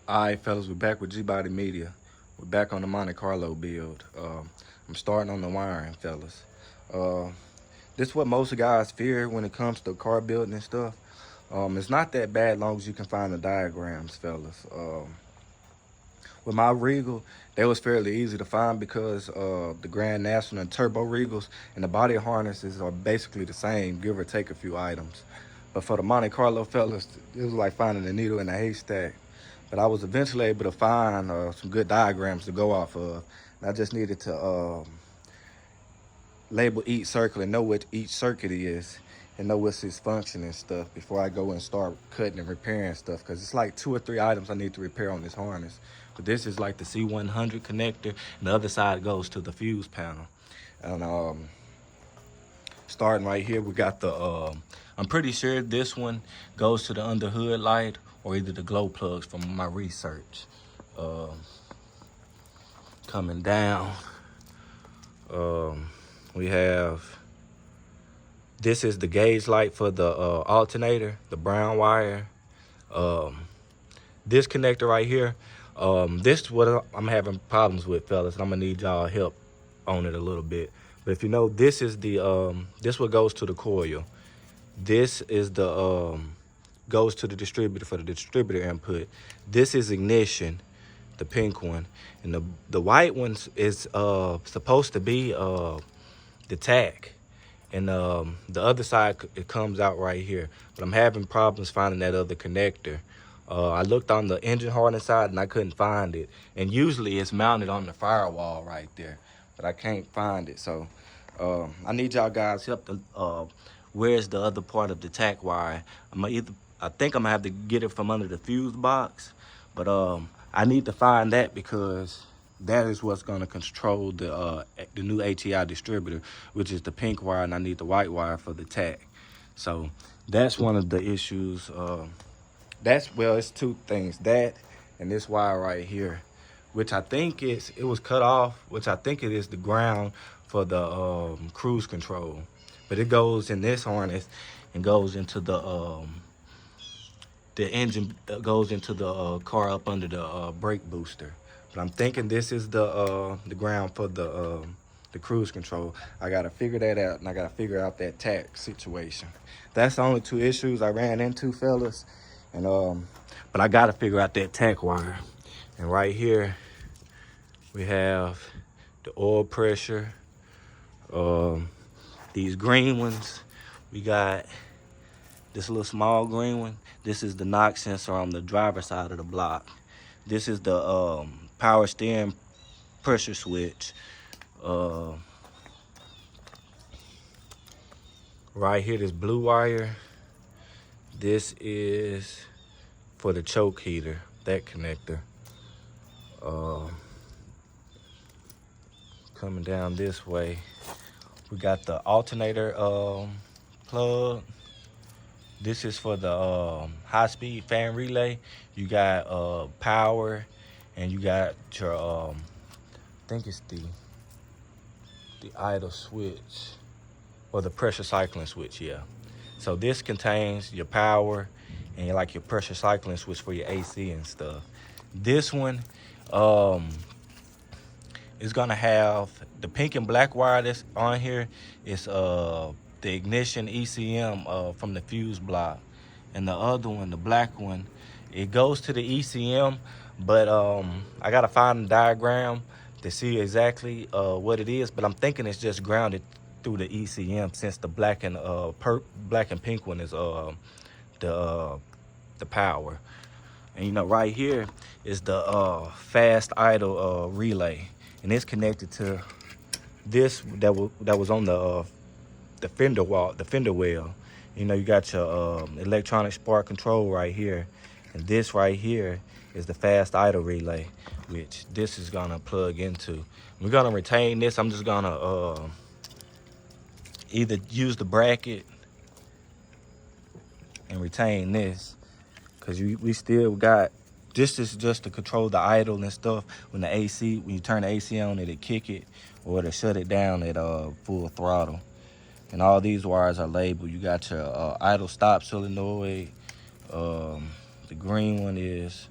Alright fellas, we're back with Gbody Media. We're back on the Monte Carlo build. I'm starting on the wiring, fellas. This is what most guys fear when it comes to car building and stuff. It's not that bad as long as you can find the diagrams, fellas. With my Regal, they was fairly easy to find because the Grand National and Turbo Regals and the body harnesses are basically the same, give or take a few items. But for the Monte Carlo fellas, it was like finding a needle in a haystack. But I was eventually able to find some good diagrams to go off of. And I just needed to label each circle and know what each circuit is and know what's its function and stuff before I go and start cutting and repairing stuff, because it's like 2 or 3 items I need to repair on this harness. But this is like the C100 connector, and the other side goes to the fuse panel. And starting right here, we got the I'm pretty sure this one goes to the under hood light or either the glow plugs from my research. Coming down, we have, this is the gauge light for the alternator, the brown wire. This connector right here, this is what I'm having problems with, fellas, and I'm gonna need y'all help on it a little bit. But if you know, this is the this what goes to the coil. This is the goes to the distributor for the distributor input. This is ignition, the pink one, and the white one is supposed to be the tach, and the other side, it comes out right here. But I'm having problems finding that other connector. I looked on the engine harness side and I couldn't find it, and usually it's mounted on the firewall right there, but I can't find it. So I need y'all guys help to where's the other part of the tach wire. I think I'm gonna have to get it from under the fuse box, but I need to find that because that is what's gonna control the new HEI distributor, which is the pink wire, and I need the white wire for the tach. So that's one of the issues. Well, it's 2 things, that and this wire right here, which I think it was cut off, which I think it is the ground for the cruise control. But it goes in this harness and goes into the engine, goes into the car up under the brake booster. But I'm thinking this is the ground for the cruise control. I gotta figure that out, and I gotta figure out that tach situation. That's the only 2 issues I ran into, fellas. And but I gotta figure out that tach wire. And right here we have the oil pressure. These green ones, we got this little small green one. This is the knock sensor on the driver's side of the block. This is the power steering pressure switch. Right here, this blue wire, this is for the choke heater, that connector. Coming down this way, we got the alternator plug. This is for the high-speed fan relay. You got power, and you got your I think it's the idle switch or the pressure cycling switch, yeah. So this contains your power and like your pressure cycling switch for your AC and stuff. This one is gonna have the pink and black wire that's on here. It's the ignition ECM from the fuse block, and the other one, the black one, it goes to the ECM, but I gotta find the diagram to see exactly what it is. But I'm thinking it's just grounded through the ECM, since the black and pink one is the power. And you know, right here is the fast idle relay, and it's connected to this that was on the fender well. You know, you got your electronic spark control right here, and this right here is the fast idle relay, which this is gonna plug into. We're gonna retain this. I'm just gonna either use the bracket and retain this, because we still got, this is just to control the idle and stuff. When you turn the AC on, it'll kick it, or it'll shut it down at full throttle. And all these wires are labeled. You got your idle stop solenoid. The green one is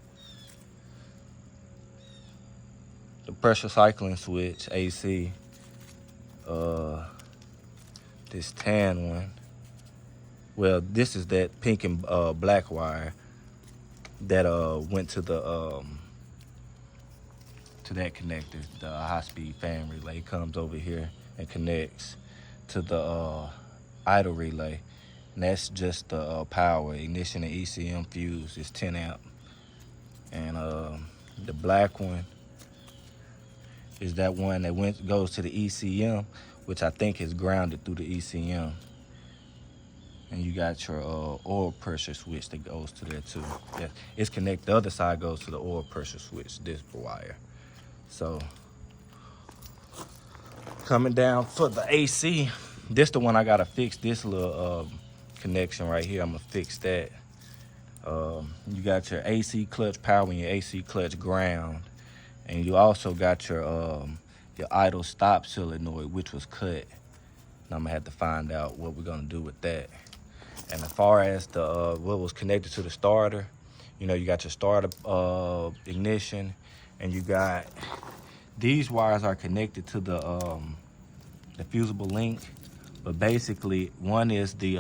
the pressure cycling switch, AC. This tan one. Well, this is that pink and black wire that went to the to that connector. The high-speed fan relay comes over here and connects to the idle relay, and that's just the power ignition and ECM fuse. Is 10 amp, and the black one is that one that goes to the ECM, which I think is grounded through the ECM. And you got your oil pressure switch that goes to there too. Yeah, it's connected. The other side goes to the oil pressure switch, this wire. So coming down for the AC, this the one I gotta fix. This little connection right here, I'm gonna fix that. You got your AC clutch power and your AC clutch ground, and you also got your idle stop solenoid, which was cut. And I'm gonna have to find out what we're gonna do with that. And as far as the what was connected to the starter, you know, you got your starter ignition, and you got these wires are connected to the fusible link. But basically, one is the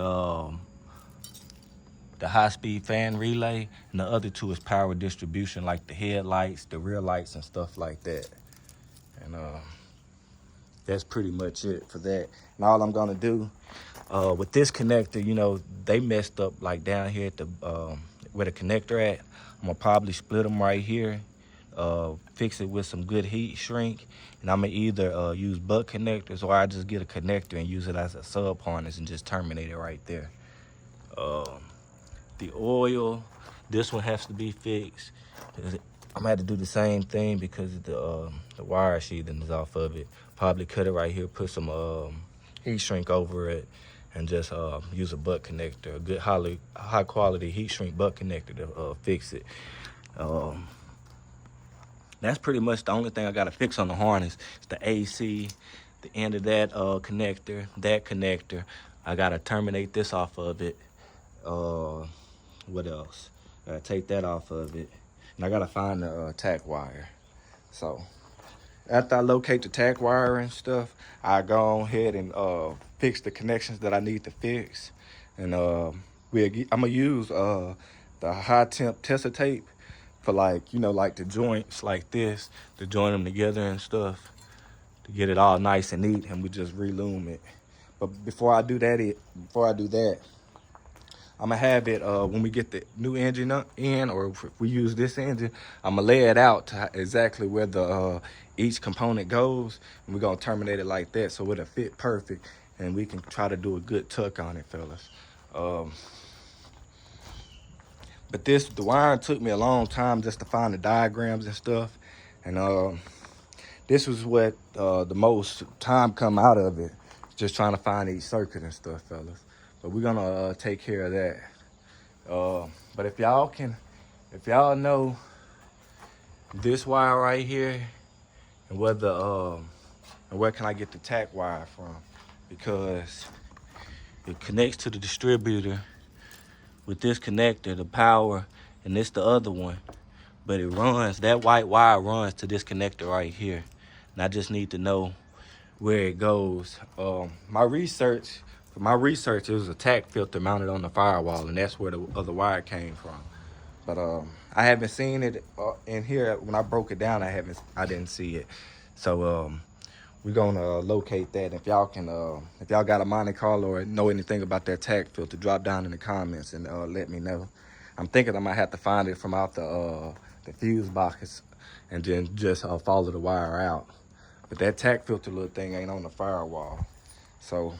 high-speed fan relay, and the other two is power distribution, like the headlights, the rear lights, and stuff like that. And that's pretty much it for that. And all I'm gonna do with this connector, you know, they messed up like down here at the where the connector at. I'm gonna probably split them right here, fix it with some good heat shrink, and I'm gonna either use butt connectors, or I just get a connector and use it as a sub harness and just terminate it right there. The oil, this one has to be fixed. I'm gonna have to do the same thing because the wire sheathing is off of it. Probably cut it right here, put some heat shrink over it, and just use a butt connector, a good high quality heat shrink butt connector to fix it. That's pretty much the only thing I gotta fix on the harness. It's the AC, the end of that connector. I gotta terminate this off of it. What else? I gotta take that off of it, and I gotta find the tack wire. So after I locate the tack wire and stuff, I go ahead and fix the connections that I need to fix. And I'm gonna use the high temp tester tape for, like, you know, like the joints like this, to join them together and stuff, to get it all nice and neat, and we just relume it. But before I do that, I'm gonna have it when we get the new engine in, or if we use this engine, I'm gonna lay it out to exactly where the each component goes, and we're gonna terminate it like that so it'll fit perfect, and we can try to do a good tuck on it, fellas. But the wiring took me a long time just to find the diagrams and stuff, and this was what the most time come out of it, just trying to find each circuit and stuff, fellas. But we're gonna take care of that. But if y'all know this wire right here, and where can I get the tack wire from, because it connects to the distributor with this connector, the power, and this the other one. But that white wire runs to this connector right here, and I just need to know where it goes. My research, it was a tack filter mounted on the firewall, and that's where the other wire came from. But I haven't seen it in here. When I broke it down, I didn't see it. So we're gonna locate that. If y'all got a Monte Carlo or know anything about that tack filter, drop down in the comments and let me know. I'm thinking I might have to find it from out the fuse box and then just follow the wire out. But that tack filter little thing ain't on the firewall. So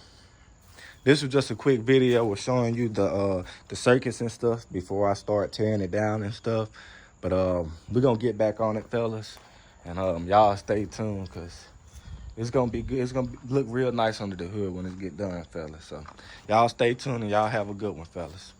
this was just a quick video of showing you the circuits and stuff before I start tearing it down and stuff. But we're gonna get back on it, fellas, and y'all stay tuned, because it's gonna be good. It's gonna look real nice under the hood when it get done, fellas. So y'all stay tuned, and y'all have a good one, fellas.